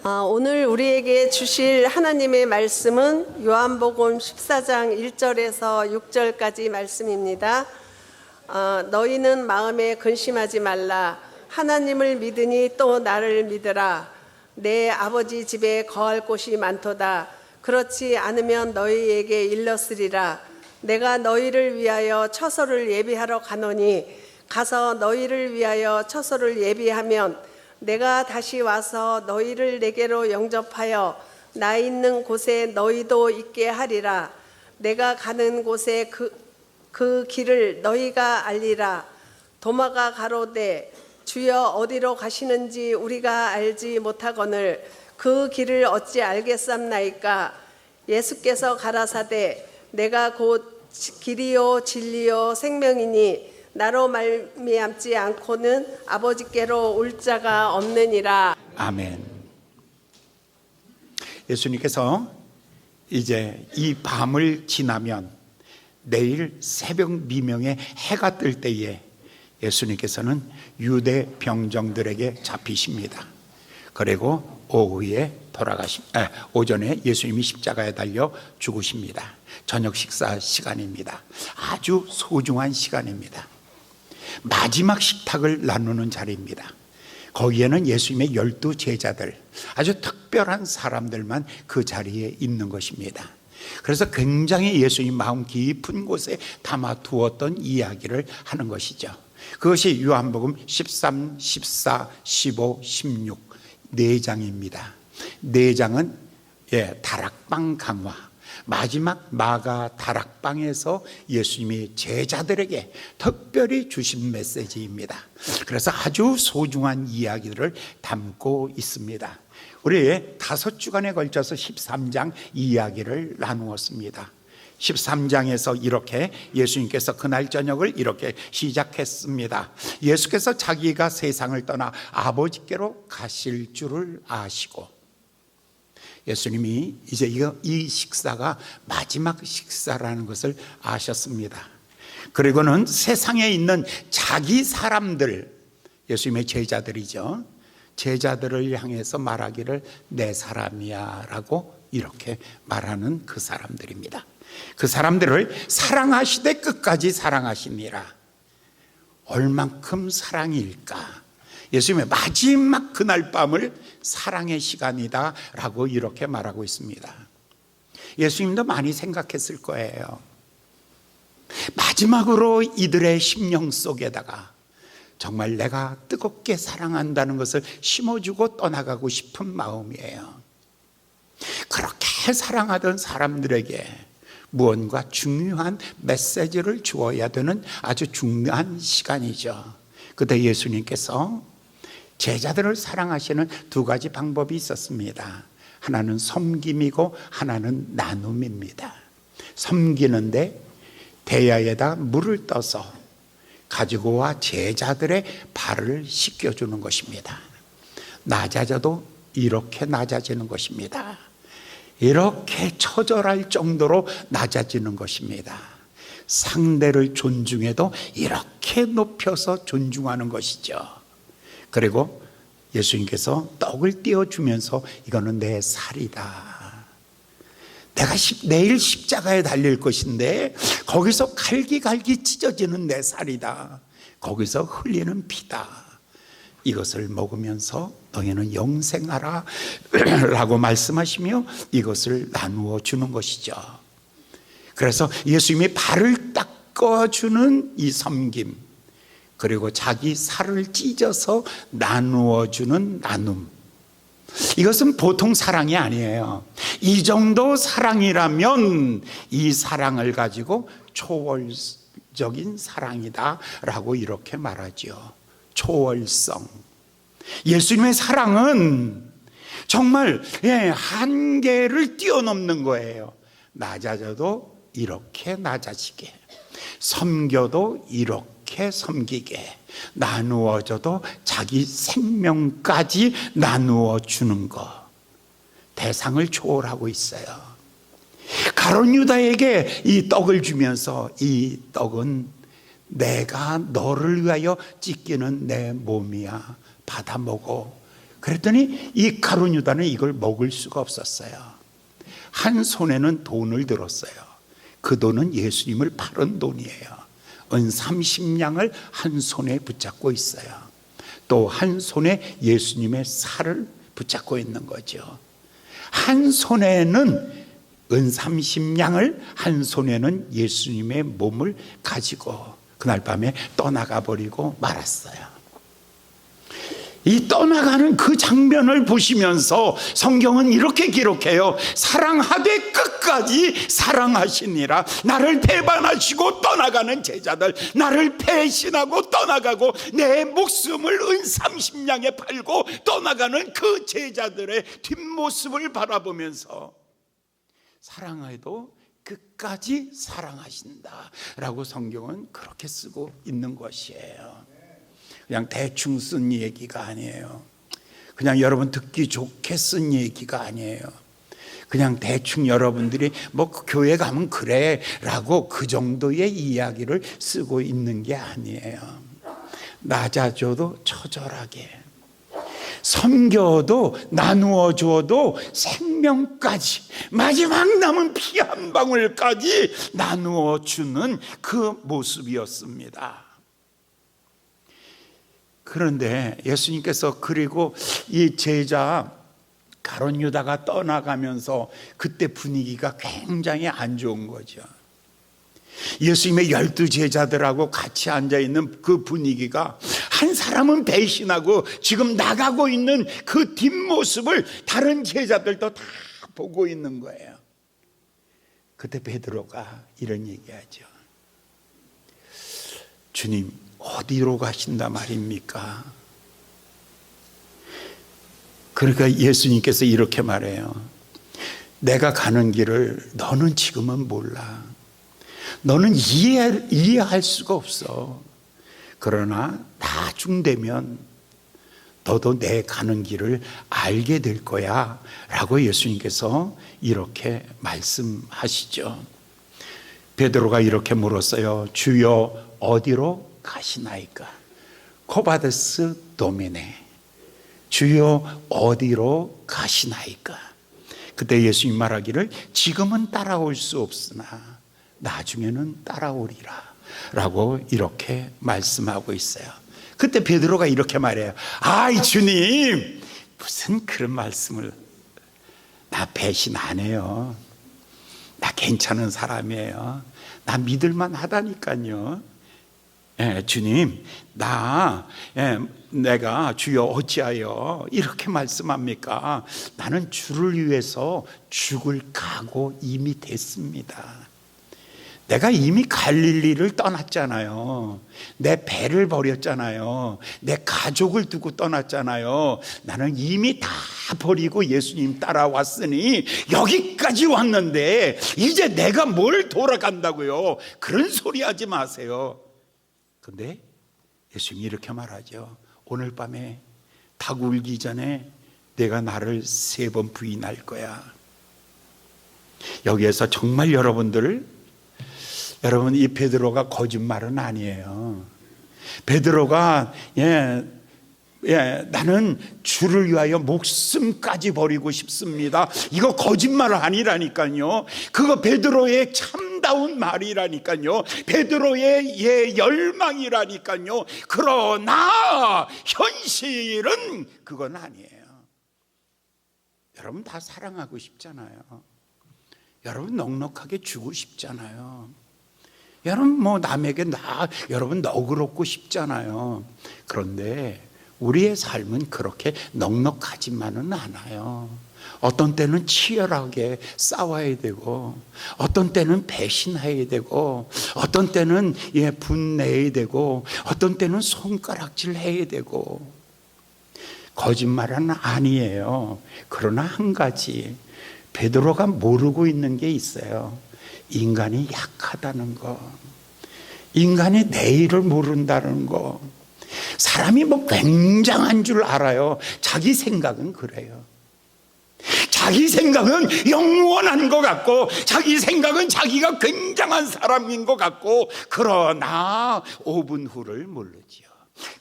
오늘 우리에게 주실 하나님의 말씀은 요한복음 14장 1절에서 6절까지 말씀입니다. 너희는 마음에 근심하지 말라. 하나님을 믿으니 또 나를 믿으라. 내 아버지 집에 거할 곳이 많도다. 그렇지 않으면 너희에게 일렀으리라. 내가 너희를 위하여 처소를 예비하러 가노니 가서 너희를 위하여 처소를 예비하면 내가 다시 와서 너희를 내게로 영접하여 나 있는 곳에 너희도 있게 하리라. 내가 가는 곳에 그 길을 너희가 알리라. 도마가 가로되 주여 어디로 가시는지 우리가 알지 못하거늘 그 길을 어찌 알겠삼나이까. 예수께서 가라사대 내가 곧 길이요 진리요 생명이니 나로 말미암지 않고는 아버지께로 올 자가 없느니라. 아멘. 예수님께서 이제 이 밤을 지나면 내일 새벽 미명에 해가 뜰 때에 예수님께서는 유대 병정들에게 잡히십니다. 그리고 오전에 예수님이 십자가에 달려 죽으십니다. 저녁 식사 시간입니다. 아주 소중한 시간입니다. 마지막 식탁을 나누는 자리입니다. 거기에는 예수님의 12 제자들, 아주 특별한 사람들만 그 자리에 있는 것입니다. 그래서 굉장히 예수님 마음 깊은 곳에 담아두었던 이야기를 하는 것이죠. 그것이 요한복음 13, 14, 15, 16 4장입니다. 4장은 다락방 강화, 마지막 마가 다락방에서 예수님이 제자들에게 특별히 주신 메시지입니다. 그래서 아주 소중한 이야기들을 담고 있습니다. 우리 5주간에 걸쳐서 13장 이야기를 나누었습니다. 13장에서 이렇게 예수님께서 그날 저녁을 이렇게 시작했습니다. 예수께서 자기가 세상을 떠나 아버지께로 가실 줄을 아시고, 예수님이 이제 이 식사가 마지막 식사라는 것을 아셨습니다. 그리고는 세상에 있는 자기 사람들, 예수님의 제자들이죠. 제자들을 향해서 말하기를 내 사람이야 라고 이렇게 말하는 그 사람들입니다. 그 사람들을 사랑하시되 끝까지 사랑하시니라. 얼만큼 사랑일까? 예수님의 마지막 그날 밤을 사랑의 시간이다 라고 이렇게 말하고 있습니다. 예수님도 많이 생각했을 거예요. 마지막으로 이들의 심령 속에다가 정말 내가 뜨겁게 사랑한다는 것을 심어주고 떠나가고 싶은 마음이에요. 그렇게 사랑하던 사람들에게 무언가 중요한 메시지를 주어야 되는 아주 중요한 시간이죠. 그때 예수님께서 제자들을 사랑하시는 2가지 방법이 있었습니다. 하나는 섬김이고 하나는 나눔입니다. 섬기는데 대야에다 물을 떠서 가지고 와 제자들의 발을 씻겨주는 것입니다. 낮아져도 이렇게 낮아지는 것입니다. 이렇게 처절할 정도로 낮아지는 것입니다. 상대를 존중해도 이렇게 높여서 존중하는 것이죠. 그리고 예수님께서 떡을 띄워주면서 이거는 내 살이다. 내가 내일 십자가에 달릴 것인데 거기서 갈기갈기 찢어지는 내 살이다. 거기서 흘리는 피다. 이것을 먹으면서 너희는 영생하라 라고 말씀하시며 이것을 나누어 주는 것이죠. 그래서 예수님이 발을 닦아주는 이 섬김, 그리고 자기 살을 찢어서 나누어 주는 나눔, 이것은 보통 사랑이 아니에요. 이 정도 사랑이라면 이 사랑을 가지고 초월적인 사랑이다 라고 이렇게 말하죠. 초월성. 예수님의 사랑은 정말 한계를 뛰어넘는 거예요. 낮아져도 이렇게 낮아지게, 섬겨도 이렇게 섬기게, 나누어져도 자기 생명까지 나누어 주는 것, 대상을 초월하고 있어요. 가룟 유다에게 이 떡을 주면서 이 떡은 내가 너를 위하여 찢기는 내 몸이야, 받아 먹어. 그랬더니 이 가룟 유다는 이걸 먹을 수가 없었어요. 한 손에는 돈을 들었어요. 그 돈은 예수님을 팔은 돈이에요. 은 30냥을 한 손에 붙잡고 있어요. 또 한 손에 예수님의 살을 붙잡고 있는 거죠. 한 손에는 은 30냥을, 한 손에는 예수님의 몸을 가지고 그날 밤에 떠나가 버리고 말았어요. 이 떠나가는 그 장면을 보시면서 성경은 이렇게 기록해요. 사랑하되 끝까지 사랑하시니라. 나를 배반하시고 떠나가는 제자들, 나를 배신하고 떠나가고 내 목숨을 은 30냥에 팔고 떠나가는 그 제자들의 뒷모습을 바라보면서 사랑해도 끝까지 사랑하신다 라고 성경은 그렇게 쓰고 있는 것이에요. 그냥 대충 쓴 얘기가 아니에요. 그냥 여러분 듣기 좋게 쓴 얘기가 아니에요. 그냥 대충 여러분들이 뭐 교회 가면 그래 라고 그 정도의 이야기를 쓰고 있는 게 아니에요. 낮아져도 처절하게, 섬겨도 나누어 줘도 생명까지, 마지막 남은 피 한 방울까지 나누어 주는 그 모습이었습니다. 그런데 예수님께서 그리고 이 제자 가룟 유다가 떠나가면서 그때 분위기가 굉장히 안 좋은 거죠. 예수님의 12 제자들하고 같이 앉아있는 그 분위기가, 한 사람은 배신하고 지금 나가고 있는 그 뒷모습을 다른 제자들도 다 보고 있는 거예요. 그때 베드로가 이런 얘기하죠. 주님, 어디로 가신다 말입니까? 그러니까 예수님께서 이렇게 말해요. 내가 가는 길을 너는 지금은 몰라. 너는 이해할 수가 없어. 그러나 나중 되면 너도 내 가는 길을 알게 될 거야 라고 예수님께서 이렇게 말씀하시죠. 베드로가 이렇게 물었어요. 주여, 어디로 가시나이까? 코바데스 도미네. 주여, 어디로 가시나이까? 그때 예수님 말하기를 지금은 따라올 수 없으나 나중에는 따라오리라 라고 이렇게 말씀하고 있어요. 그때 베드로가 이렇게 말해요. 아이 주님, 무슨 그런 말씀을. 나 배신 안 해요. 나 괜찮은 사람이에요. 나 믿을만 하다니까요. 예, 주님, 내가 주여 어찌하여 이렇게 말씀합니까? 나는 주를 위해서 죽을 각오 이미 됐습니다. 내가 이미 갈릴리를 떠났잖아요. 내 배를 버렸잖아요. 내 가족을 두고 떠났잖아요. 나는 이미 다 버리고 예수님 따라왔으니 여기까지 왔는데 이제 내가 뭘 돌아간다고요? 그런 소리 하지 마세요. 근데 예수님이 이렇게 말하죠. 오늘 밤에 닭 울기 전에 내가 나를 3번 부인할 거야. 여기에서 정말 여러분 이 베드로가 거짓말은 아니에요. 베드로가 나는 주를 위하여 목숨까지 버리고 싶습니다. 이거 거짓말 아니라니까요. 그거 베드로의 참다운 말이라니까요. 베드로의 열망이라니까요. 그러나 현실은 그건 아니에요. 여러분 다 사랑하고 싶잖아요. 여러분 넉넉하게 주고 싶잖아요. 여러분 남에게 여러분 너그럽고 싶잖아요. 그런데 우리의 삶은 그렇게 넉넉하지만은 않아요. 어떤 때는 치열하게 싸워야 되고, 어떤 때는 배신해야 되고, 어떤 때는 분내야 되고, 어떤 때는 손가락질 해야 되고. 거짓말은 아니에요. 그러나 한 가지 베드로가 모르고 있는 게 있어요. 인간이 약하다는 거, 인간이 내일을 모른다는 거. 사람이 굉장한 줄 알아요. 자기 생각은 그래요. 자기 생각은 영원한 것 같고, 자기 생각은 자기가 굉장한 사람인 것 같고, 그러나 5분 후를 모르지요.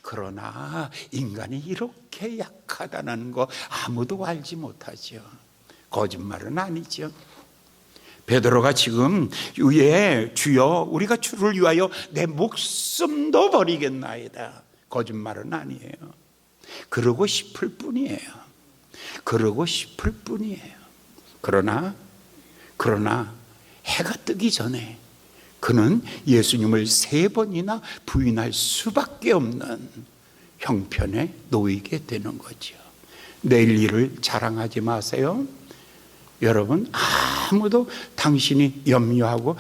그러나 인간이 이렇게 약하다는 거 아무도 알지 못하죠. 거짓말은 아니죠. 베드로가 지금 위에 주여 우리가 주를 위하여 내 목숨도 버리겠나이다. 거짓말은 아니에요. 그러고 싶을 뿐이에요. 그러고 싶을 뿐이에요. 그러나 해가 뜨기 전에 그는 예수님을 3번이나 부인할 수밖에 없는 형편에 놓이게 되는 거죠. 내일 일을 자랑하지 마세요. 여러분, 아무도 당신이 염려하고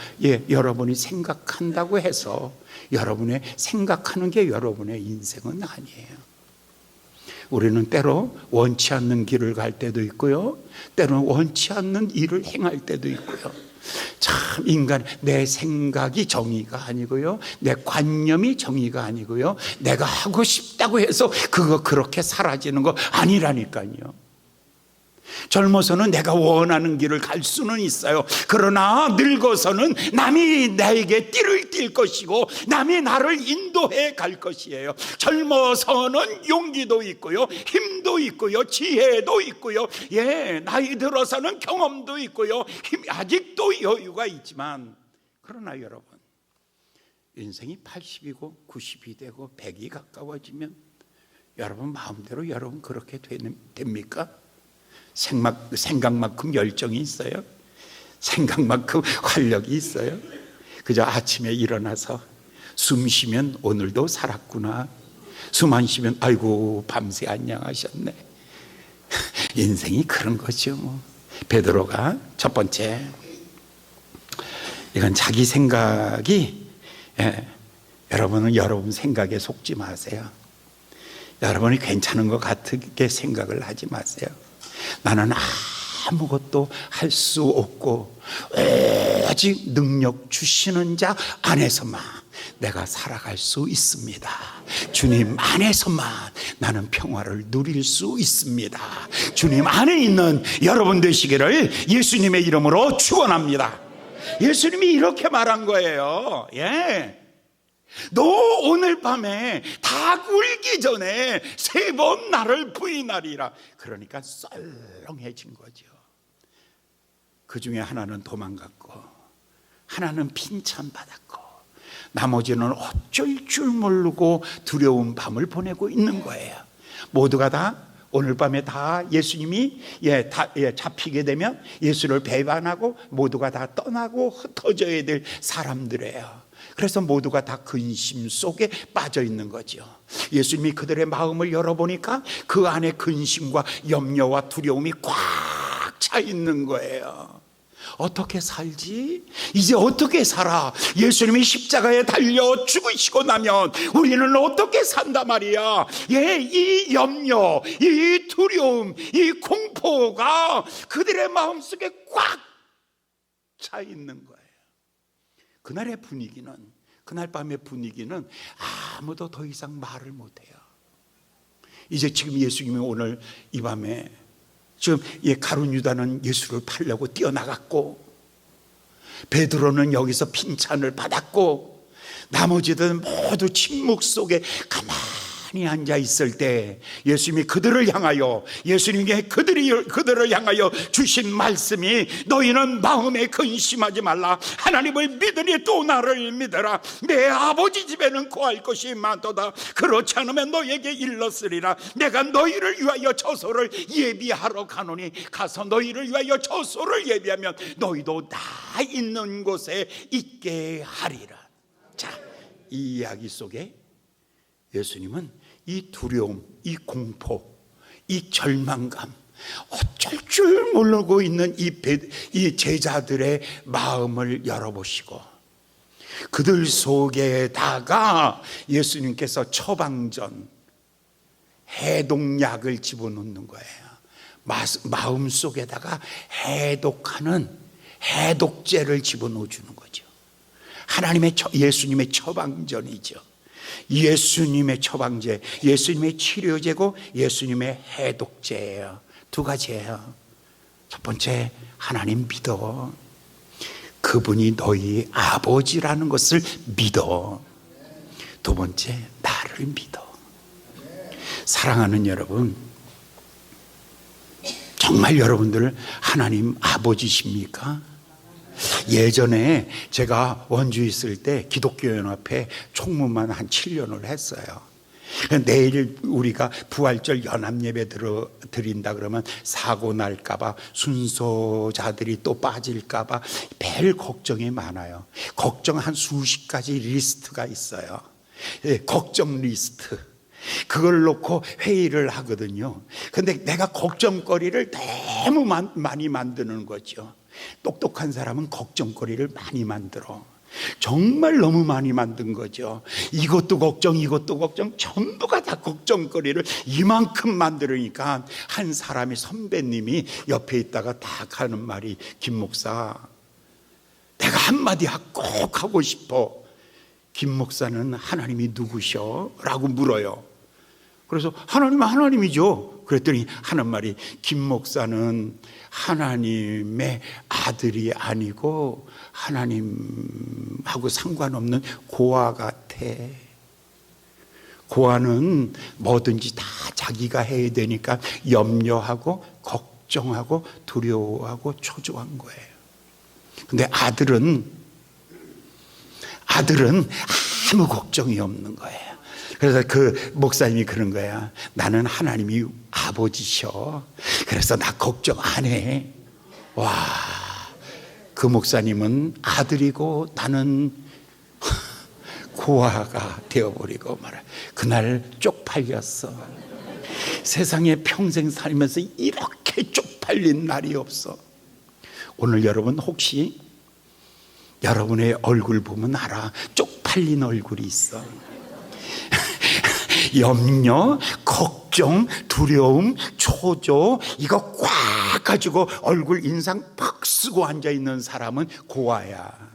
여러분이 생각한다고 해서 여러분의 생각하는 게 여러분의 인생은 아니에요. 우리는 때로 원치 않는 길을 갈 때도 있고요, 때로는 원치 않는 일을 행할 때도 있고요. 참 인간, 내 생각이 정의가 아니고요, 내 관념이 정의가 아니고요, 내가 하고 싶다고 해서 그거 그렇게 사라지는 거 아니라니까요. 젊어서는 내가 원하는 길을 갈 수는 있어요. 그러나 늙어서는 남이 나에게 띠를 띌 것이고 남이 나를 인도해 갈 것이에요. 젊어서는 용기도 있고요, 힘도 있고요, 지혜도 있고요, 나이 들어서는 경험도 있고요, 아직도 여유가 있지만, 그러나 여러분, 인생이 80이고 90이 되고 100이 가까워지면 여러분 마음대로 여러분 그렇게 됩니까? 생각만큼 열정이 있어요? 생각만큼 활력이 있어요? 그저 아침에 일어나서 숨 쉬면 오늘도 살았구나, 숨 안 쉬면 아이고 밤새 안녕하셨네. 인생이 그런 거죠. 베드로가 첫 번째, 이건 자기 생각이, 여러분은 여러분 생각에 속지 마세요. 여러분이 괜찮은 것 같게 생각을 하지 마세요. 나는 아무것도 할 수 없고 오직 능력 주시는 자 안에서만 내가 살아갈 수 있습니다. 주님 안에서만 나는 평화를 누릴 수 있습니다. 주님 안에 있는 여러분 되시기를 예수님의 이름으로 축원합니다. 예수님이 이렇게 말한 거예요. 너 오늘 밤에 닭 울기 전에 3번 나를 부인하리라. 그러니까 썰렁해진 거죠. 그 중에 하나는 도망갔고, 하나는 빈찬받았고, 나머지는 어쩔 줄 모르고 두려운 밤을 보내고 있는 거예요. 모두가 다 오늘 밤에 다 예수님이 잡히게 되면 예수를 배반하고 모두가 다 떠나고 흩어져야 될 사람들이에요. 그래서 모두가 다 근심 속에 빠져 있는 거죠. 예수님이 그들의 마음을 열어보니까 그 안에 근심과 염려와 두려움이 꽉 차 있는 거예요. 어떻게 살지? 이제 어떻게 살아? 예수님이 십자가에 달려 죽으시고 나면 우리는 어떻게 산다 말이야. 이 염려, 이 두려움, 이 공포가 그들의 마음속에 꽉 차 있는 거예요. 그날의 분위기는, 그날 밤의 분위기는 아무도 더 이상 말을 못해요. 이제 지금 예수님이 오늘 이 밤에 지금 가룟 유다는 예수를 팔려고 뛰어나갔고, 베드로는 여기서 빈찬을 받았고, 나머지들은 모두 침묵 속에 가만히 앉아 있을 때 예수님이 그들을 향하여, 예수님께 그들을 향하여 주신 말씀이, 너희는 마음에 근심하지 말라. 하나님을 믿으니 또 나를 믿어라. 내 아버지 집에는 거할 것이 많도다. 그렇지 않으면 너에게 일렀으리라. 내가 너희를 위하여 처소를 예비하러 가노니 가서 너희를 위하여 처소를 예비하면 너희도 나 있는 곳에 있게 하리라. 자, 이 이야기 속에 예수님은 이 두려움, 이 공포, 이 절망감, 어쩔 줄 모르고 있는 이 제자들의 마음을 열어보시고, 그들 속에다가 예수님께서 처방전, 해독약을 집어넣는 거예요. 마음 속에다가 해독하는 해독제를 집어넣어 주는 거죠. 예수님의 처방전이죠. 예수님의 처방제, 예수님의 치료제고 예수님의 해독제예요. 2가지예요. 첫 번째, 하나님 믿어. 그분이 너희 아버지라는 것을 믿어. 2번째, 나를 믿어. 사랑하는 여러분, 정말 여러분들 하나님 아버지십니까? 예전에 제가 원주 있을 때 기독교연합회 총무만 한 7년을 했어요. 내일 우리가 부활절 연합예배 드린다 그러면 사고 날까봐, 순서자들이 또 빠질까봐 매일 걱정이 많아요. 걱정 한 수십 가지 리스트가 있어요. 걱정 리스트. 그걸 놓고 회의를 하거든요. 근데 내가 걱정거리를 너무 많이 만드는 거죠. 똑똑한 사람은 걱정거리를 많이 만들어. 정말 너무 많이 만든 거죠. 이것도 걱정, 이것도 걱정, 전부가 다 걱정거리를 이만큼 만들으니까 한 사람이, 선배님이 옆에 있다가 딱 하는 말이, 김 목사, 내가 한마디 꼭 하고 싶어. 김 목사는 하나님이 누구셔? 라고 물어요. 그래서 하나님은 하나님이죠. 그랬더니 하는 말이, 김 목사는 하나님의 아들이 아니고 하나님하고 상관없는 고아 같아. 고아는 뭐든지 다 자기가 해야 되니까 염려하고 걱정하고 두려워하고 초조한 거예요. 근데 아들은 아무 걱정이 없는 거예요. 그래서 그 목사님이 그런 거야. 나는 하나님이 아버지셔. 그래서 나 걱정 안 해. 와, 그 목사님은 아들이고 나는 고아가 되어버리고 말아. 그날 쪽팔렸어. 세상에 평생 살면서 이렇게 쪽팔린 날이 없어. 오늘 여러분 혹시 여러분의 얼굴 보면 알아. 쪽팔린 얼굴이 있어. 염려, 걱정, 두려움, 초조, 이거 꽉 가지고 얼굴 인상 팍 쓰고 앉아있는 사람은 고아야.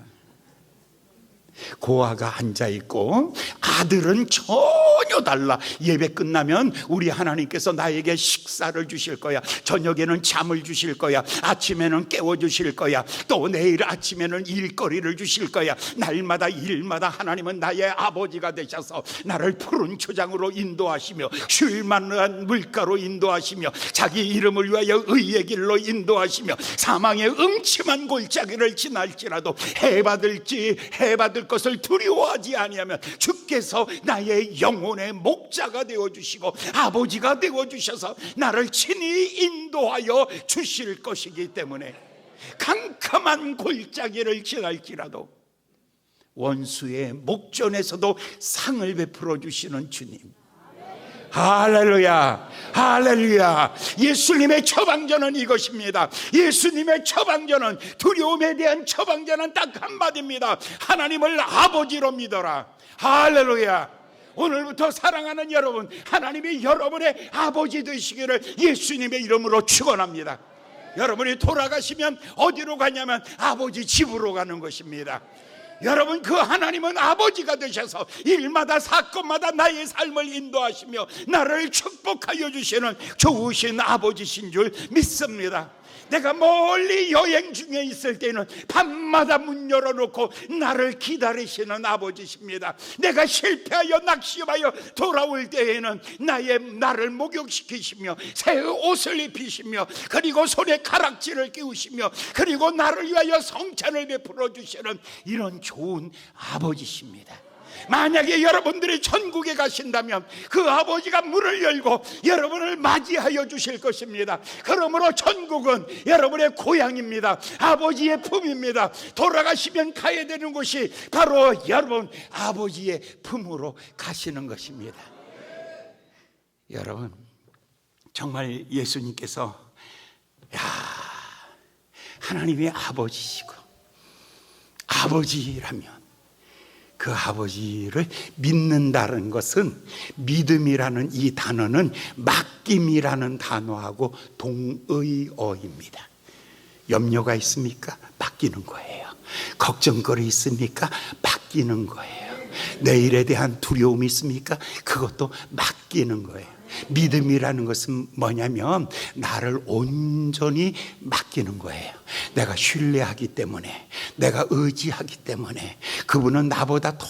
고아가 앉아있고, 아들은 전혀 달라. 예배 끝나면 우리 하나님께서 나에게 식사를 주실 거야. 저녁에는 잠을 주실 거야. 아침에는 깨워주실 거야. 또 내일 아침에는 일거리를 주실 거야. 날마다 일마다 하나님은 나의 아버지가 되셔서 나를 푸른 초장으로 인도하시며, 쉴만한 물가로 인도하시며, 자기 이름을 위하여 의의 길로 인도하시며, 사망의 음침한 골짜기를 지날지라도 해받을 것을 두려워하지 아니하면 주께서 나의 영혼의 목자가 되어주시고 아버지가 되어주셔서 나를 친히 인도하여 주실 것이기 때문에, 캄캄한 골짜기를 지날지라도 원수의 목전에서도 상을 베풀어 주시는 주님. 할렐루야, 할렐루야. 예수님의 처방전은 이것입니다. 예수님의 처방전은, 두려움에 대한 처방전은 딱 한마디입니다. 하나님을 아버지로 믿어라. 할렐루야. 오늘부터 사랑하는 여러분, 하나님이 여러분의 아버지 되시기를 예수님의 이름으로 축원합니다. 여러분이 돌아가시면 어디로 가냐면 아버지 집으로 가는 것입니다. 여러분, 그 하나님은 아버지가 되셔서 일마다 사건마다 나의 삶을 인도하시며 나를 축복하여 주시는 좋으신 아버지신 줄 믿습니다. 내가 멀리 여행 중에 있을 때는 밤마다 문 열어놓고 나를 기다리시는 아버지십니다. 내가 실패하여 낙심하여 돌아올 때에는 나를 목욕시키시며 새 옷을 입히시며, 그리고 손에 가락지를 끼우시며, 그리고 나를 위하여 성찬을 베풀어 주시는 이런 좋은 아버지십니다. 만약에 여러분들이 천국에 가신다면 그 아버지가 문을 열고 여러분을 맞이하여 주실 것입니다. 그러므로 천국은 여러분의 고향입니다. 아버지의 품입니다. 돌아가시면 가야 되는 곳이 바로 여러분 아버지의 품으로 가시는 것입니다. 여러분, 정말 예수님께서 하나님의 아버지시고 아버지라면 그 아버지를 믿는다는 것은, 믿음이라는 이 단어는 맡김이라는 단어하고 동의어입니다. 염려가 있습니까? 맡기는 거예요. 걱정거리 있습니까? 맡기는 거예요. 내일에 대한 두려움이 있습니까? 그것도 맡기는 거예요. 믿음이라는 것은 뭐냐면 나를 온전히 맡기는 거예요. 내가 신뢰하기 때문에, 내가 의지하기 때문에, 그분은 나보다 더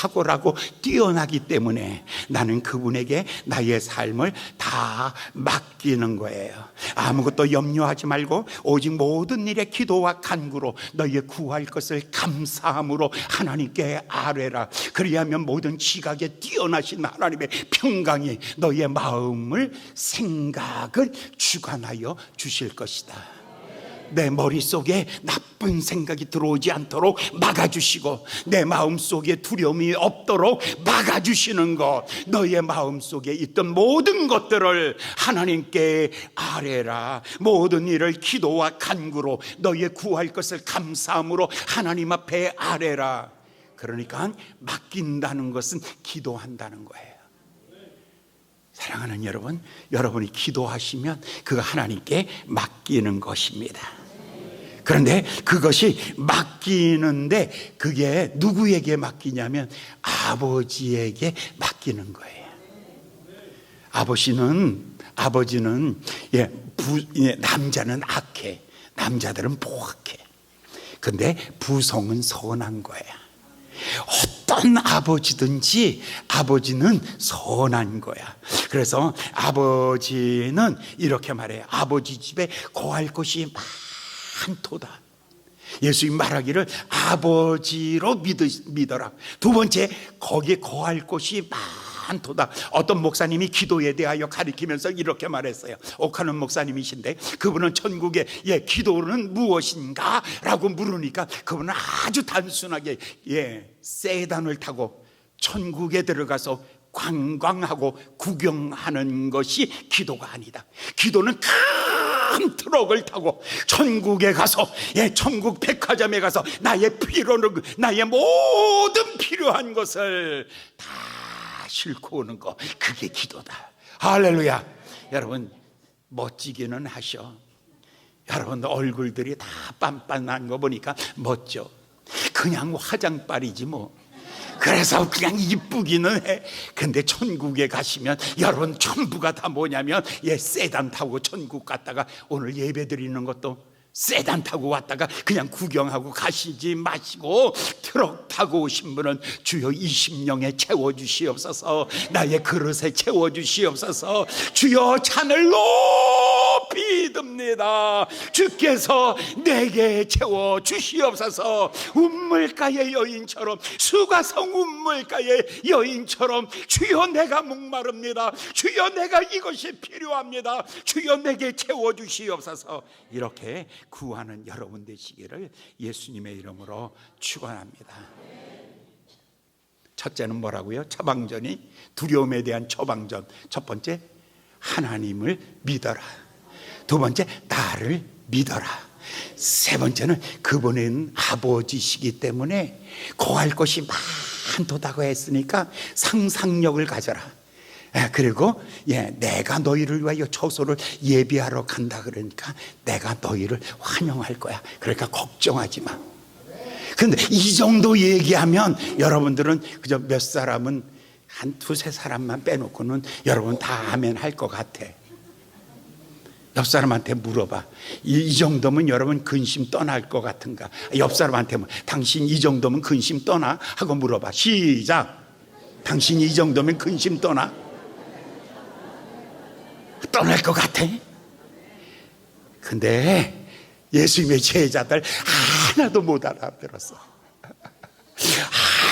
탁월하고 뛰어나기 때문에 나는 그분에게 나의 삶을 다 맡기는 거예요. 아무것도 염려하지 말고 오직 모든 일에 기도와 간구로 너희의 구할 것을 감사함으로 하나님께 아뢰라. 그리하면 모든 지각에 뛰어나신 하나님의 평강이 너희의 마음을, 생각을 주관하여 주실 것이다. 내 머릿속에 나쁜 생각이 들어오지 않도록 막아주시고 내 마음속에 두려움이 없도록 막아주시는 것, 너희의 마음속에 있던 모든 것들을 하나님께 아뢰라. 모든 일을 기도와 간구로 너희의 구할 것을 감사함으로 하나님 앞에 아뢰라. 그러니까 맡긴다는 것은 기도한다는 거예요. 사랑하는 여러분, 여러분이 기도하시면 그거 하나님께 맡기는 것입니다. 그런데 그것이 맡기는데 그게 누구에게 맡기냐면 아버지에게 맡기는 거예요. 아버지는 남자는 악해, 남자들은 포악해. 근데 부성은 선한 거야. 어떤 아버지든지 아버지는 선한 거야. 그래서 아버지는 이렇게 말해요. 아버지 집에 거할 것이 많도다. 예수님 말하기를 아버지로 믿어라. 두 번째, 거기에 거할 것이 많도다. 어떤 목사님이 기도에 대하여 가리키면서 이렇게 말했어요. 옥하는 목사님이신데 그분은 천국의 기도는 무엇인가? 라고 물으니까 그분은 아주 단순하게 세단을 타고 천국에 들어가서 관광하고 구경하는 것이 기도가 아니다. 기도는 큰 트럭을 타고 천국에 가서 천국 백화점에 가서 나의 필요는 나의 모든 필요한 것을 다 싣고 오는 거, 그게 기도다. 할렐루야. 여러분 멋지기는 하셔. 여러분 얼굴들이 다 빤빤한 거 보니까 멋져. 그냥 화장빨이지 뭐. 그래서 그냥 이쁘기는 해. 근데 천국에 가시면 여러분 전부가 다 뭐냐면 세단 타고 천국 갔다가 오늘 예배 드리는 것도 세단 타고 왔다가 그냥 구경하고 가시지 마시고 트럭 타고 오신 분은 주여 20명에 채워주시옵소서. 나의 그릇에 채워주시옵소서. 주여 잔을 높이 듭니다. 주께서 내게 채워주시옵소서. 운물가의 여인처럼, 수가성 운물가의 여인처럼 주여 내가 목마릅니다. 주여 내가 이것이 필요합니다. 주여 내게 채워주시옵소서. 이렇게 구하는 여러분 되시기를 예수님의 이름으로 축원합니다. 첫째는 뭐라고요? 처방전이, 두려움에 대한 처방전. 첫 번째, 하나님을 믿어라. 두 번째, 나를 믿어라. 세 번째는 그분은 아버지시기 때문에 고할 것이 많도다고 했으니까 상상력을 가져라. 그리고 내가 너희를 위하여 처소를 예비하러 간다 그러니까 내가 너희를 환영할 거야. 그러니까 걱정하지 마. 그런데 이 정도 얘기하면 여러분들은 그저 몇 사람은 한 두세 사람만 빼놓고는 여러분 다 아멘 할 것 같아. 옆 사람한테 물어봐. 이 정도면 여러분 근심 떠날 것 같은가? 옆 사람한테 당신 이 정도면 근심 떠나? 하고 물어봐. 시작. 당신이 이 정도면 근심 떠나? 떠날 것 같아? 근데 예수님의 제자들 하나도 못 알아들었어.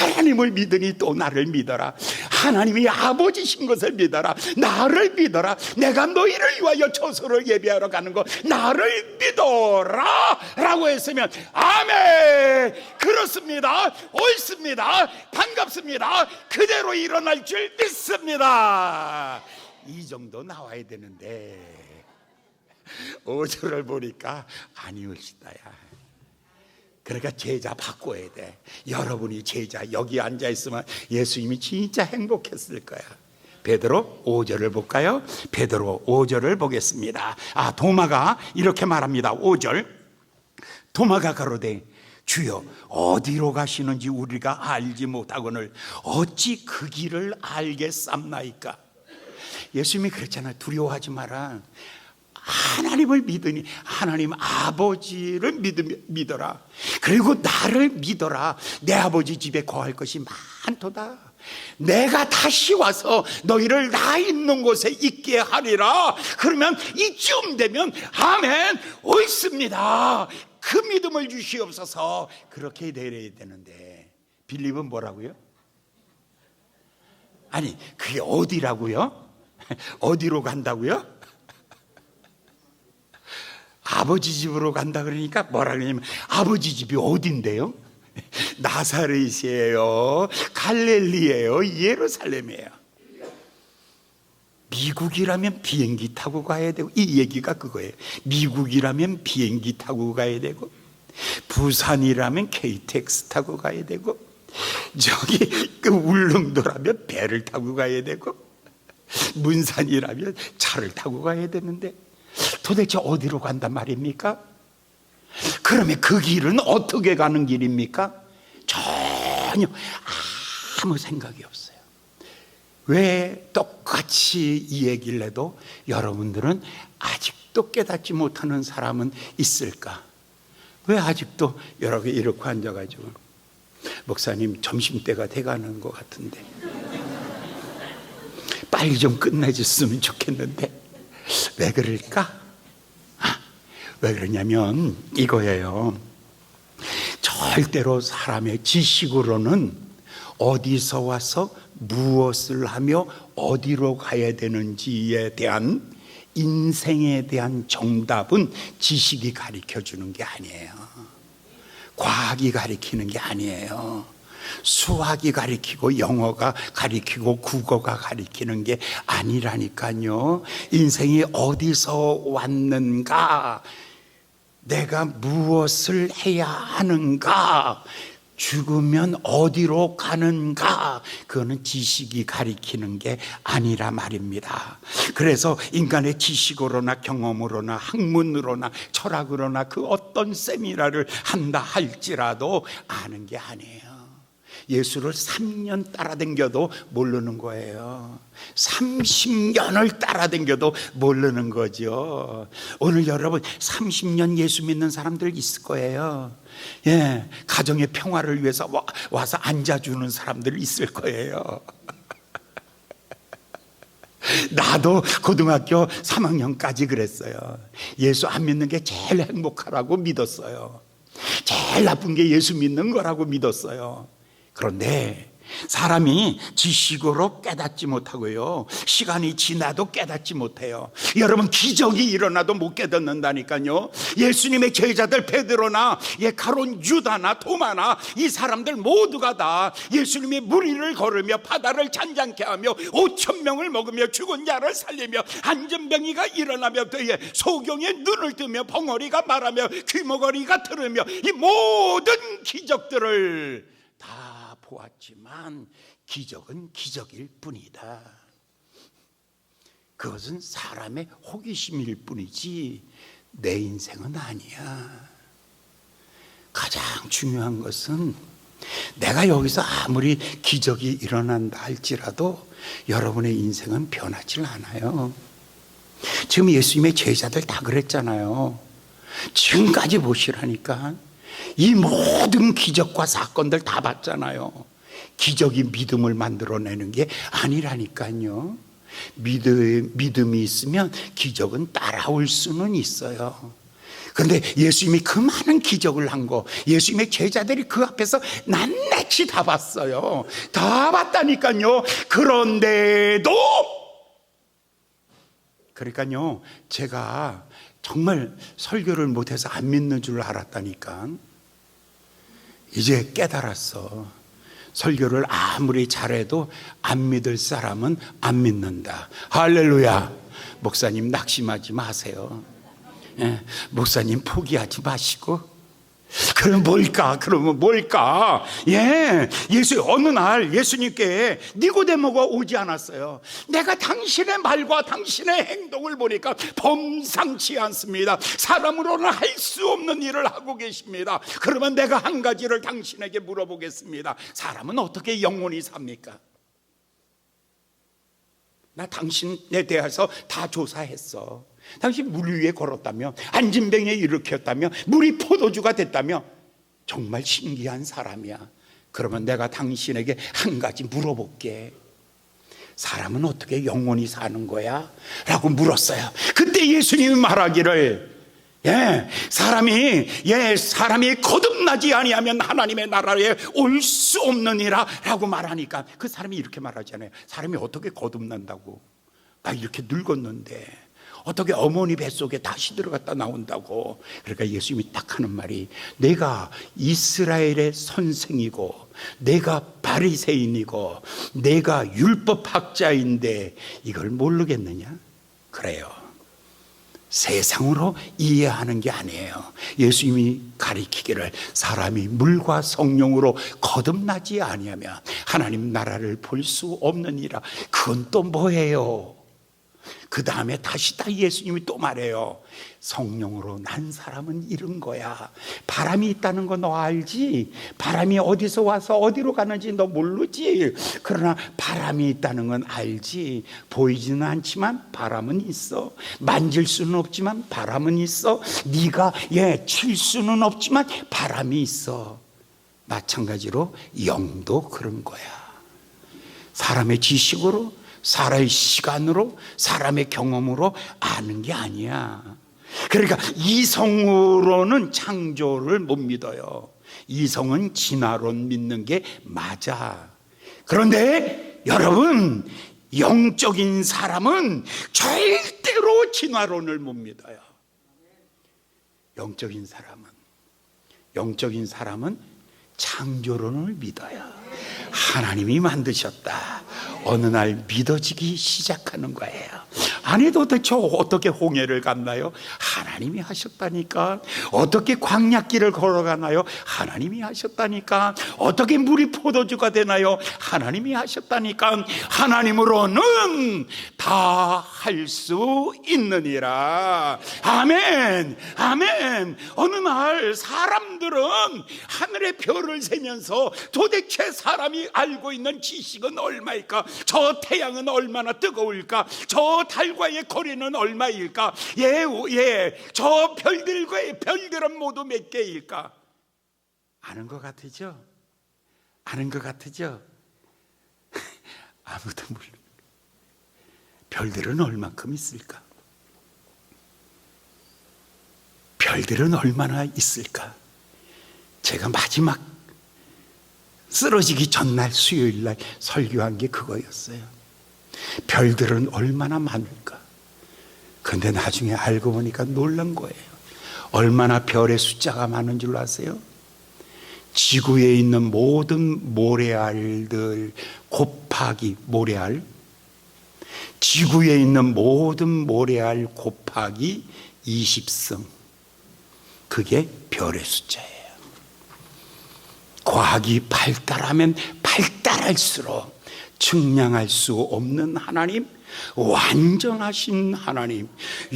하나님을 믿으니 또 나를 믿어라. 하나님이 아버지신 것을 믿어라. 나를 믿어라. 내가 너희를 위하여 처소를 예비하러 가는 거 나를 믿어라 라고 했으면 아멘, 그렇습니다, 옳습니다, 반갑습니다, 그대로 일어날 줄 믿습니다. 이 정도 나와야 되는데 5절을 보니까 아니올시다야. 그러니까 제자 바꿔야 돼. 여러분이 제자 여기 앉아있으면 예수님이 진짜 행복했을 거야. 베드로 5절을 볼까요? 베드로 5절을 보겠습니다. 도마가 이렇게 말합니다. 5절, 도마가 가로되 주여 어디로 가시는지 우리가 알지 못하거늘 어찌 그 길을 알겠삼나이까. 예수님이 그랬잖아요. 두려워하지 마라. 하나님을 믿으니 하나님 아버지를 믿어라. 그리고 나를 믿어라. 내 아버지 집에 거할 것이 많도다. 내가 다시 와서 너희를 나 있는 곳에 있게 하리라. 그러면 이쯤 되면 아멘 옳습니다. 그 믿음을 주시옵소서. 그렇게 내려야 되는데 빌립은 뭐라고요? 아니 그게 어디라고요? 어디로 간다고요? 아버지 집으로 간다 그러니까 뭐라 그러냐면 아버지 집이 어딘데요? 나사렛이에요, 갈릴리예요, 예루살렘이에요. 미국이라면 비행기 타고 가야 되고, 이 얘기가 그거예요. 미국이라면 비행기 타고 가야 되고, 부산이라면 KTX 타고 가야 되고, 저기 그 울릉도라면 배를 타고 가야 되고, 문산이라면 차를 타고 가야 되는데 도대체 어디로 간단 말입니까? 그러면 그 길은 어떻게 가는 길입니까? 전혀 아무 생각이 없어요. 왜 똑같이 이 얘기를 해도 여러분들은 아직도 깨닫지 못하는 사람은 있을까? 왜 아직도 여러분 이렇게 앉아가지고 목사님 점심때가 돼가는 것 같은데 빨리 좀 끝내줬으면 좋겠는데 왜 그럴까? 왜 그러냐면 이거예요. 절대로 사람의 지식으로는 어디서 와서 무엇을 하며 어디로 가야 되는지에 대한 인생에 대한 정답은 지식이 가르쳐 주는 게 아니에요. 과학이 가르치는 게 아니에요. 수학이 가르치고 영어가 가르치고 국어가 가르치는 게 아니라니까요. 인생이 어디서 왔는가, 내가 무엇을 해야 하는가, 죽으면 어디로 가는가, 그거는 지식이 가리키는 게 아니라 말입니다. 그래서 인간의 지식으로나 경험으로나 학문으로나 철학으로나 그 어떤 세미나를 한다 할지라도 아는 게 아니에요. 예수를 3년 따라다녀도 모르는 거예요. 30년을 따라다녀도 모르는 거죠. 오늘 여러분 30년 예수 믿는 사람들 있을 거예요. 예, 가정의 평화를 위해서 와서 앉아주는 사람들 있을 거예요. 나도 고등학교 3학년까지 그랬어요. 예수 안 믿는 게 제일 행복하라고 믿었어요. 제일 나쁜 게 예수 믿는 거라고 믿었어요. 그런데 사람이 지식으로 깨닫지 못하고요, 시간이 지나도 깨닫지 못해요. 여러분 기적이 일어나도 못 깨닫는다니까요. 예수님의 제자들 베드로나 가룟 유다나 도마나 이 사람들 모두가 다 예수님의 무리를 걸으며 바다를 잔잔케 하며 5,000명을 먹으며 죽은 자를 살리며 안전병이가 일어나며 그의 소경의 눈을 뜨며 벙어리가 말하며 귀머거리가 들으며 이 모든 기적들을 다 보았지만 기적은 기적일 뿐이다. 그것은 사람의 호기심일 뿐이지 내 인생은 아니야. 가장 중요한 것은 내가 여기서 아무리 기적이 일어난다 할지라도 여러분의 인생은 변하질 않아요. 지금 예수님의 제자들 다 그랬잖아요. 지금까지 보시라니까. 이 모든 기적과 사건들 다 봤잖아요. 기적이 믿음을 만들어내는 게 아니라니까요. 믿음이 있으면 기적은 따라올 수는 있어요. 그런데 예수님이 그 많은 기적을 한 거, 예수님의 제자들이 그 앞에서 낱낱이 다 봤어요. 다 봤다니까요. 그런데도, 그러니까요, 제가 정말 설교를 못해서 안 믿는 줄 알았다니까. 이제 깨달았어. 설교를 아무리 잘해도 안 믿을 사람은 안 믿는다. 할렐루야. 목사님 낙심하지 마세요. 목사님 포기하지 마시고. 그러면 뭘까? 예수 어느 날 예수님께 니고데모가 오지 않았어요. 내가 당신의 말과 당신의 행동을 보니까 범상치 않습니다. 사람으로는 할 수 없는 일을 하고 계십니다. 그러면 내가 한 가지를 당신에게 물어보겠습니다. 사람은 어떻게 영원히 삽니까? 나 당신에 대해서 다 조사했어. 당신 물 위에 걸었다며, 안진병에 일으켰다며, 물이 포도주가 됐다며. 정말 신기한 사람이야. 그러면 내가 당신에게 한 가지 물어볼게. 사람은 어떻게 영원히 사는 거야? 라고 물었어요. 그때 예수님이 말하기를 사람이 거듭나지 아니하면 하나님의 나라에 올 수 없느니라 라고 말하니까 그 사람이 이렇게 말하잖아요. 사람이 어떻게 거듭난다고? 나 이렇게 늙었는데 어떻게 어머니 뱃속에 다시 들어갔다 나온다고? 그러니까 예수님이 딱 하는 말이, 내가 이스라엘의 선생이고 내가 바리새인이고 내가 율법학자인데 이걸 모르겠느냐? 그래요. 세상으로 이해하는 게 아니에요. 예수님이 가리키기를 사람이 물과 성령으로 거듭나지 아니하면 하나님 나라를 볼 수 없느니라. 그건 또 뭐예요? 그 다음에 다시 다 예수님이 또 말해요. 성령으로 난 사람은 이런 거야. 바람이 있다는 거 너 알지? 바람이 어디서 와서 어디로 가는지 너 모르지? 그러나 바람이 있다는 건 알지? 보이지는 않지만 바람은 있어. 만질 수는 없지만 바람은 있어. 네가 칠 수는 없지만 바람이 있어. 마찬가지로 영도 그런 거야. 사람의 지식으로, 사람의 시간으로, 사람의 경험으로 아는 게 아니야. 그러니까 이성으로는 창조를 못 믿어요. 이성은 진화론 믿는 게 맞아. 그런데 여러분, 영적인 사람은 절대로 진화론을 못 믿어요. 영적인 사람은 창조론을 믿어요. 하나님이 만드셨다. 어느 날 믿어지기 시작하는 거예요. 아니 도대체 어떻게 홍해를 갔나요? 하나님이 하셨다니까. 어떻게 광야길을 걸어가나요? 하나님이 하셨다니까. 어떻게 물이 포도주가 되나요? 하나님이 하셨다니까. 하나님으로는 다 할 수 있느니라. 아멘, 아멘. 어느 날 사람들은 하늘의 별을 세면서 도대체 사람이 알고 있는 지식은 얼마일까? 저 태양은 얼마나 뜨거울까? 저 달과의 거리는 얼마일까? 저 별들은 모두 몇 개일까? 아는 것 같으죠? 아무도 모르는. 별들은 얼만큼 있을까? 별들은 얼마나 있을까? 제가 마지막 쓰러지기 전날 수요일날 설교한 게 그거였어요. 별들은 얼마나 많을까? 근데 나중에 알고 보니까 놀란 거예요. 얼마나 별의 숫자가 많은 줄 아세요? 지구에 있는 모든 모래알들 곱하기 모래알, 지구에 있는 모든 모래알 곱하기 20승, 그게 별의 숫자예요. 과학이 발달하면 발달할수록 측량할 수 없는 하나님, 완전하신 하나님,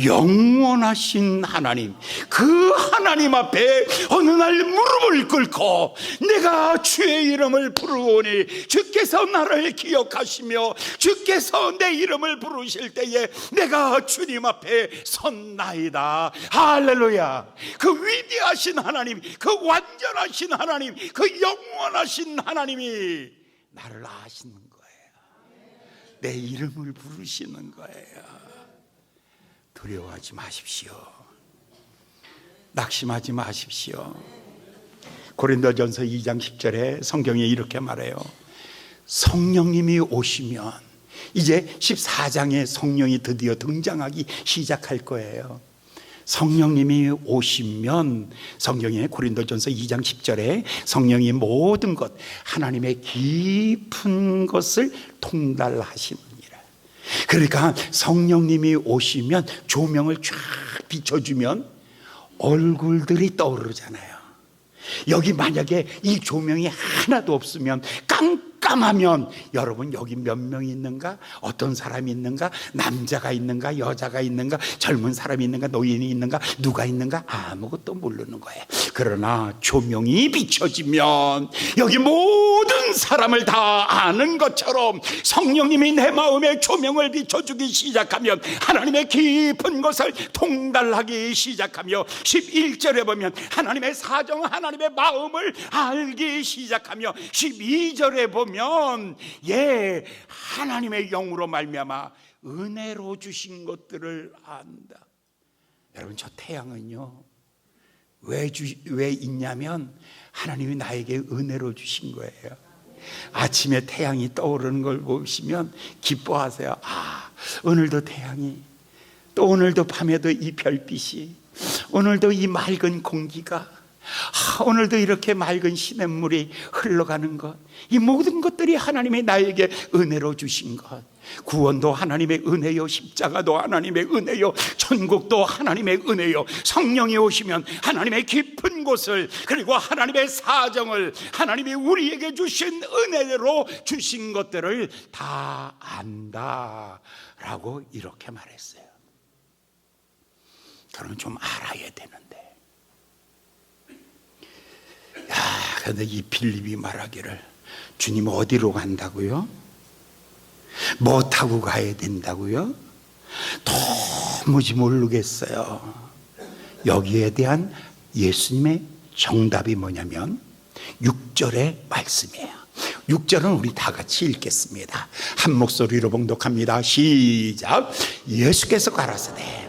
영원하신 하나님, 그 하나님 앞에 어느 날 무릎을 꿇고 내가 주의 이름을 부르오니 주께서 나를 기억하시며 주께서 내 이름을 부르실 때에 내가 주님 앞에 섰나이다. 할렐루야. 그 위대하신 하나님, 그 완전하신 하나님, 그 영원하신 하나님이 나를 아시는 거예요. 내 이름을 부르시는 거예요. 두려워하지 마십시오. 낙심하지 마십시오. 고린도전서 2장 10절에 성경에 이렇게 말해요. 성령님이 오시면, 이제 14장에 성령이 드디어 등장하기 시작할 거예요. 성령님이 오시면, 성경에 고린도전서 2장 10절에 성령이 모든 것, 하나님의 깊은 것을 통달하시느니라. 그러니까 성령님이 오시면 조명을 쫙 비춰주면 얼굴들이 떠오르잖아요. 여기 만약에 이 조명이 하나도 없으면 깜깜하면 여러분 여기 몇 명이 있는가? 어떤 사람이 있는가? 남자가 있는가? 여자가 있는가? 젊은 사람이 있는가? 노인이 있는가? 누가 있는가? 아무것도 모르는 거예요. 그러나 조명이 비춰지면 여기 모든 사람을 다 아는 것처럼 성령님이 내 마음에 조명을 비춰주기 시작하면 하나님의 깊은 것을 통달하기 시작하며 11절에 보면 하나님의 사정, 하나님의 마음을 알기 시작하며 12절에 보면 하나님의 영으로 말미암아 은혜로 주신 것들을 안다. 여러분, 저 태양은요 왜 있냐면 하나님이 나에게 은혜로 주신 거예요. 아침에 태양이 떠오르는 걸 보시면 기뻐하세요. 오늘도 태양이, 또 오늘도 밤에도 이 별빛이, 오늘도 이 맑은 공기가, 오늘도 이렇게 맑은 시냇물이 흘러가는 것, 이 모든 것들이 하나님이 나에게 은혜로 주신 것. 구원도 하나님의 은혜요, 십자가도 하나님의 은혜요, 천국도 하나님의 은혜요, 성령이 오시면 하나님의 깊은 곳을, 그리고 하나님의 사정을, 하나님이 우리에게 주신 은혜로 주신 것들을 다 안다라고 이렇게 말했어요. 그러면 좀 알아야 되는데, 그런데 이 빌립이 말하기를 주님 어디로 간다고요? 뭐 타고 가야 된다고요? 도무지 모르겠어요. 여기에 대한 예수님의 정답이 뭐냐면 6절의 말씀이에요. 6절은 우리 다 같이 읽겠습니다. 한 목소리로 봉독합니다. 시작. 예수께서 가라사대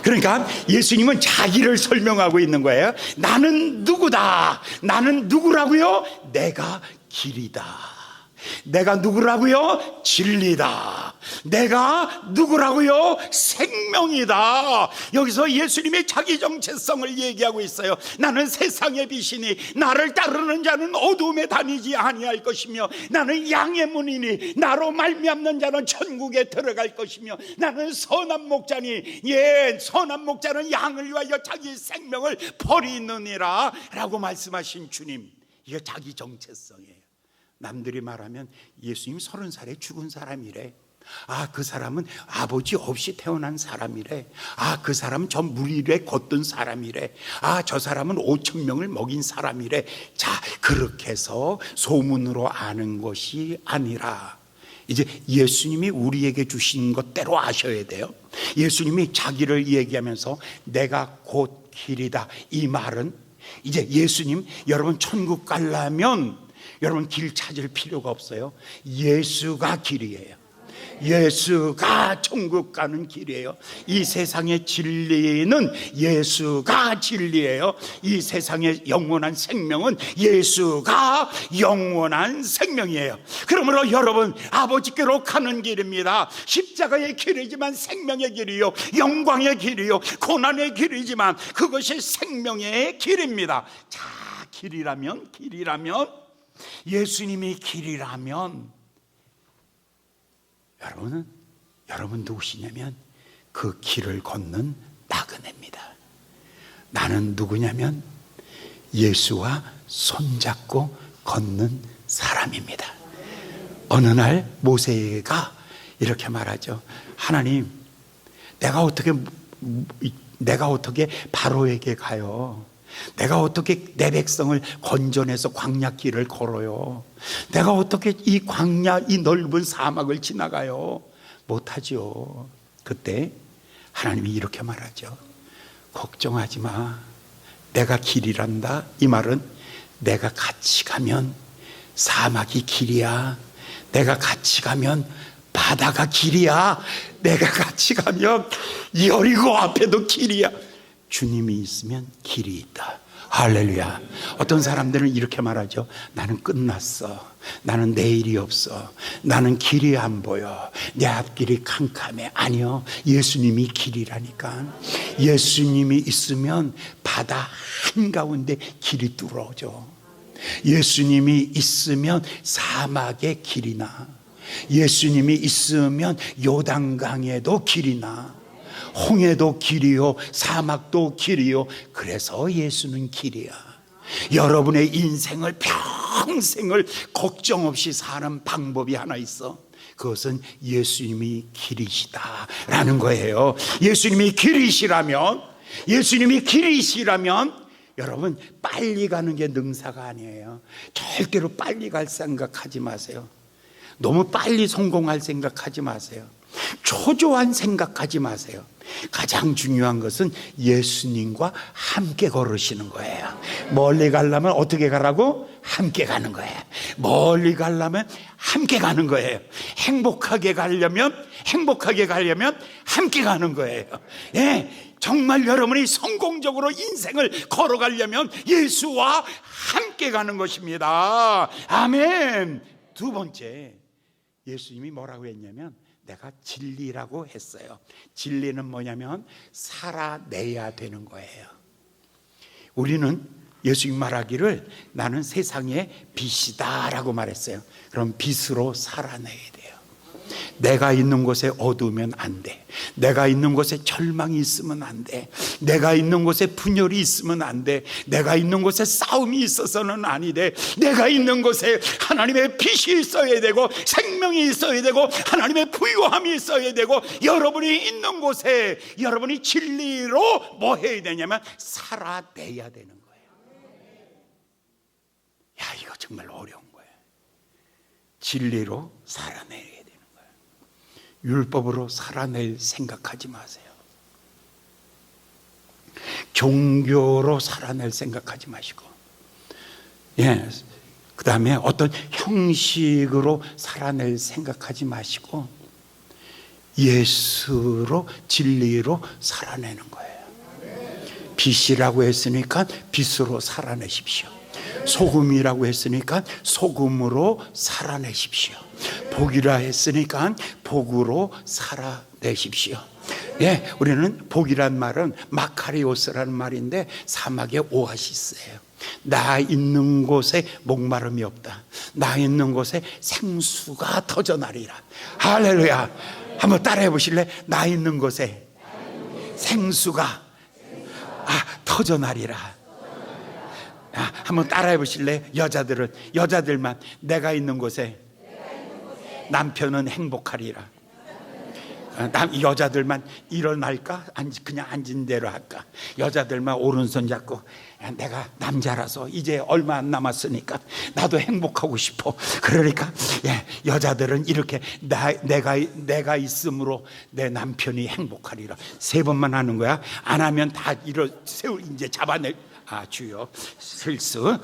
그러니까 예수님은 자기를 설명하고 있는 거예요. 나는 누구다. 나는 누구라고요? 내가 길이다. 내가 누구라고요? 진리다. 내가 누구라고요? 생명이다. 여기서 예수님의 자기 정체성을 얘기하고 있어요. 나는 세상의 빛이니 나를 따르는 자는 어두움에 다니지 아니할 것이며, 나는 양의 문이니 나로 말미암는 자는 천국에 들어갈 것이며, 나는 선한 목자니 선한 목자는 양을 위하여 자기 생명을 버리느니라 라고 말씀하신 주님, 이게 자기 정체성이에요. 남들이 말하면 예수님 30살에 죽은 사람이래. 그 사람은 아버지 없이 태어난 사람이래. 그 사람은 저 물 위에 걷던 사람이래. 저 사람은 5,000명을 먹인 사람이래. 자, 그렇게 해서 소문으로 아는 것이 아니라 이제 예수님이 우리에게 주신 것대로 아셔야 돼요. 예수님이 자기를 얘기하면서 내가 곧 길이다, 이 말은 이제 예수님, 여러분 천국 가려면 여러분 길 찾을 필요가 없어요. 예수가 길이에요. 예수가 천국 가는 길이에요. 이 세상의 진리는 예수가 진리예요. 이 세상의 영원한 생명은 예수가 영원한 생명이에요. 그러므로 여러분, 아버지께로 가는 길입니다. 십자가의 길이지만 생명의 길이요, 영광의 길이요, 고난의 길이지만 그것이 생명의 길입니다. 자, 길이라면 예수님이 길이라면 여러분 누구시냐면 그 길을 걷는 나그네입니다. 나는 누구냐면 예수와 손잡고 걷는 사람입니다. 어느 날 모세가 이렇게 말하죠. 하나님, 내가 어떻게 바로에게 가요? 내가 어떻게 내 백성을 건져내서 광야길을 걸어요? 내가 어떻게 이 광야, 이 넓은 사막을 지나가요? 못하죠. 그때 하나님이 이렇게 말하죠. 걱정하지 마. 내가 길이란다. 이 말은 내가 같이 가면 사막이 길이야. 내가 같이 가면 바다가 길이야. 내가 같이 가면 여리고 앞에도 길이야. 주님이 있으면 길이 있다. 할렐루야. 어떤 사람들은 이렇게 말하죠. 나는 끝났어. 나는 내일이 없어. 나는 길이 안 보여. 내 앞길이 캄캄해. 아니요, 예수님이 길이라니까. 예수님이 있으면 바다 한가운데 길이 뚫어져. 예수님이 있으면 사막에 길이 나. 예수님이 있으면 요단강에도 길이 나. 홍해도 길이요 사막도 길이요. 그래서 예수는 길이야. 여러분의 인생을 평생을 걱정 없이 사는 방법이 하나 있어. 그것은 예수님이 길이시다라는 거예요. 예수님이 길이시라면 여러분 빨리 가는 게 능사가 아니에요. 절대로 빨리 갈 생각하지 마세요. 너무 빨리 성공할 생각하지 마세요. 초조한 생각하지 마세요. 가장 중요한 것은 예수님과 함께 걸으시는 거예요. 멀리 가려면 어떻게 가라고? 함께 가는 거예요. 멀리 가려면 함께 가는 거예요. 행복하게 가려면 함께 가는 거예요. 예, 정말 여러분이 성공적으로 인생을 걸어가려면 예수와 함께 가는 것입니다. 아멘. 두 번째, 예수님이 뭐라고 했냐면 내가 진리라고 했어요. 진리는 뭐냐면 살아내야 되는 거예요. 우리는 예수님 말하기를 나는 세상의 빛이다 라고 말했어요. 그럼 빛으로 살아내야 돼요. 내가 있는 곳에 어두우면 안 돼. 내가 있는 곳에 절망이 있으면 안 돼. 내가 있는 곳에 분열이 있으면 안 돼. 내가 있는 곳에 싸움이 있어서는 아니 돼. 내가 있는 곳에 하나님의 빛이 있어야 되고 생명이 있어야 되고 하나님의 부유함이 있어야 되고 여러분이 있는 곳에 여러분이 진리로 뭐 해야 되냐면 살아내야 되는 거예요. 야, 이거 정말 어려운 거예요. 진리로 살아내야 되는 거예요. 율법으로 살아낼 생각하지 마세요. 종교로 살아낼 생각하지 마시고, 예, 그 다음에 어떤 형식으로 살아낼 생각하지 마시고 예수로 진리로 살아내는 거예요. 빛이라고 했으니까 빛으로 살아내십시오. 소금이라고 했으니까 소금으로 살아내십시오. 복이라 했으니까 복으로 살아내십시오. 예, 우리는 복이란 말은 마카리오스라는 말인데 사막의 오아시스예요. 나 있는 곳에 목마름이 없다. 나 있는 곳에 생수가 터져나리라. 할렐루야. 한번 따라해 보실래? 나 있는 곳에 생수가 터져나리라. 한번 따라해 보실래? 여자들만 내가 있는 곳에 남편은 행복하리라. 여자들만 일어날까? 그냥 앉은 대로 할까? 여자들만 오른손 잡고 내가 남자라서 이제 얼마 안 남았으니까 나도 행복하고 싶어. 그러니까 여자들은 이렇게 내가 있음으로 내 남편이 행복하리라. 3번만 하는 거야. 안 하면 다 이제 잡아낼. 주여 실수.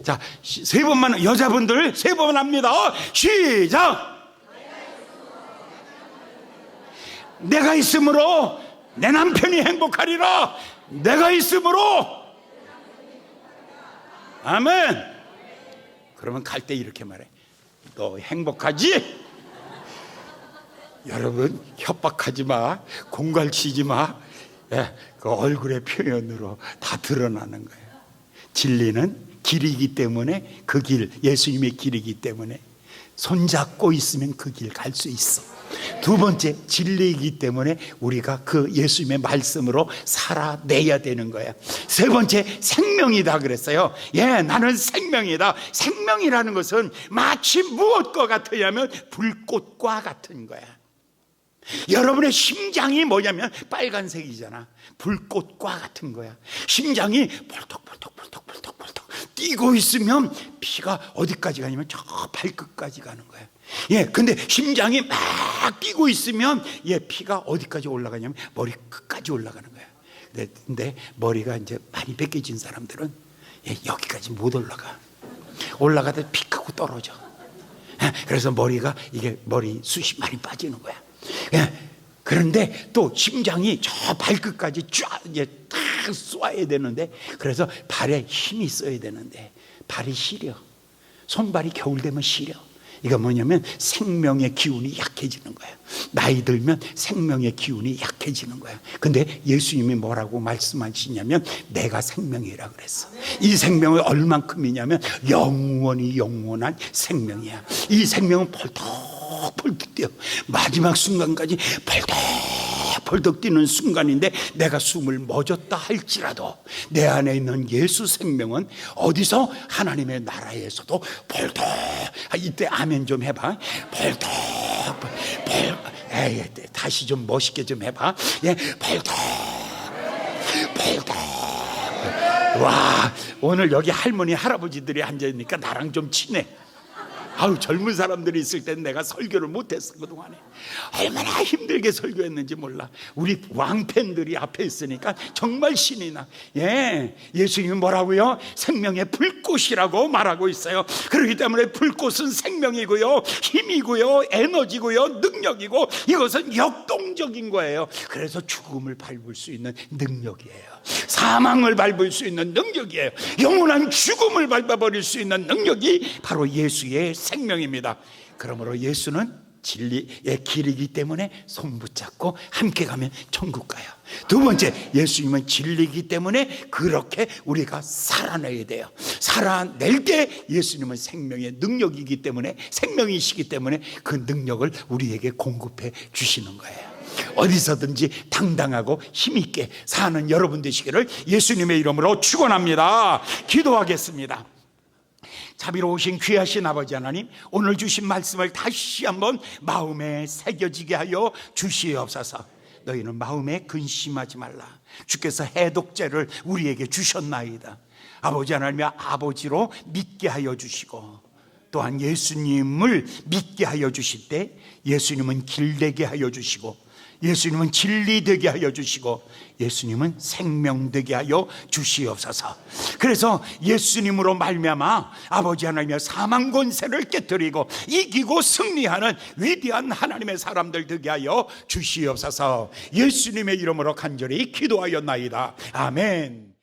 자, 3번만, 여자분들 3번 합니다. 시작. 내가 있음으로 내 남편이 행복하리라. 내가 있음으로. 아멘. 그러면 갈 때 이렇게 말해. 너 행복하지? 여러분, 협박하지 마. 공갈치지 마. 그 얼굴의 표현으로 다 드러나는 거예요. 진리는 길이기 때문에 그 길, 예수님의 길이기 때문에 손잡고 있으면 그 길 갈 수 있어. 두 번째, 진리이기 때문에 우리가 그 예수님의 말씀으로 살아내야 되는 거야. 세 번째, 생명이다 그랬어요. 나는 생명이다. 생명이라는 것은 마치 무엇과 같으냐면 불꽃과 같은 거야. 여러분의 심장이 뭐냐면 빨간색이잖아. 불꽃과 같은 거야. 심장이 벌떡벌떡 뛰고 있으면 피가 어디까지 가냐면 저 발끝까지 가는 거야. 근데 심장이 막 뛰고 있으면 피가 어디까지 올라가냐면 머리 끝까지 올라가는 거야. 근데 머리가 이제 많이 벗겨진 사람들은 여기까지 못 올라가다 픽 하고 떨어져. 그래서 머리가 머리 숱이 많이 빠지는 거야. 그런데 또 심장이 저 발끝까지 쫙 쏴야 되는데, 그래서 발에 힘이 있어야 되는데 발이 시려. 손발이 겨울 되면 시려. 이거 뭐냐면 생명의 기운이 약해지는 거야. 나이 들면 생명의 기운이 약해지는 거야. 근데 예수님이 뭐라고 말씀하시냐면 내가 생명이라 그랬어. 이 생명은 얼만큼이냐면 영원히 영원한 생명이야. 이 생명은 펄떡 뛰어. 마지막 순간까지 벌떡 뛰는 순간인데 내가 숨을 멎었다 할지라도 내 안에 있는 예수 생명은 어디서 하나님의 나라에서도 벌떡, 이때 아멘 좀 해봐. 벌떡, 다시 좀 멋있게 좀 해봐. 예, 벌떡, 벌떡. 와, 오늘 여기 할머니 할아버지들이 앉아있으니까 나랑 좀 친해. 아우, 젊은 사람들이 있을 땐 내가 설교를 못했어. 그동안에 얼마나 힘들게 설교했는지 몰라. 우리 왕팬들이 앞에 있으니까 정말 신이 나. 예, 예수님이 뭐라고요? 생명의 불꽃이라고 말하고 있어요. 그렇기 때문에 불꽃은 생명이고요, 힘이고요, 에너지고요, 능력이고, 이것은 역동적인 거예요. 그래서 죽음을 밟을 수 있는 능력이에요. 사망을 밟을 수 있는 능력이에요. 영원한 죽음을 밟아버릴 수 있는 능력이 바로 예수의 생명입니다. 그러므로 예수는 진리의 길이기 때문에 손 붙잡고 함께 가면 천국 가요. 두 번째, 예수님은 진리이기 때문에 그렇게 우리가 살아내야 돼요. 살아낼 때 예수님은 생명의 능력이기 때문에, 생명이시기 때문에 그 능력을 우리에게 공급해 주시는 거예요. 어디서든지 당당하고 힘있게 사는 여러분 되시기를 예수님의 이름으로 축원합니다. 기도하겠습니다. 자비로우신 귀하신 아버지 하나님, 오늘 주신 말씀을 다시 한번 마음에 새겨지게 하여 주시옵소서. 너희는 마음에 근심하지 말라. 주께서 해독제를 우리에게 주셨나이다. 아버지 하나님의 아버지로 믿게 하여 주시고, 또한 예수님을 믿게 하여 주실 때 예수님은 길되게 하여 주시고, 예수님은 진리 되게 하여 주시고, 예수님은 생명 되게 하여 주시옵소서. 그래서 예수님으로 말미암아 아버지 하나님의 사망 권세를 깨뜨리고 이기고 승리하는 위대한 하나님의 사람들 되게 하여 주시옵소서. 예수님의 이름으로 간절히 기도하였나이다. 아멘.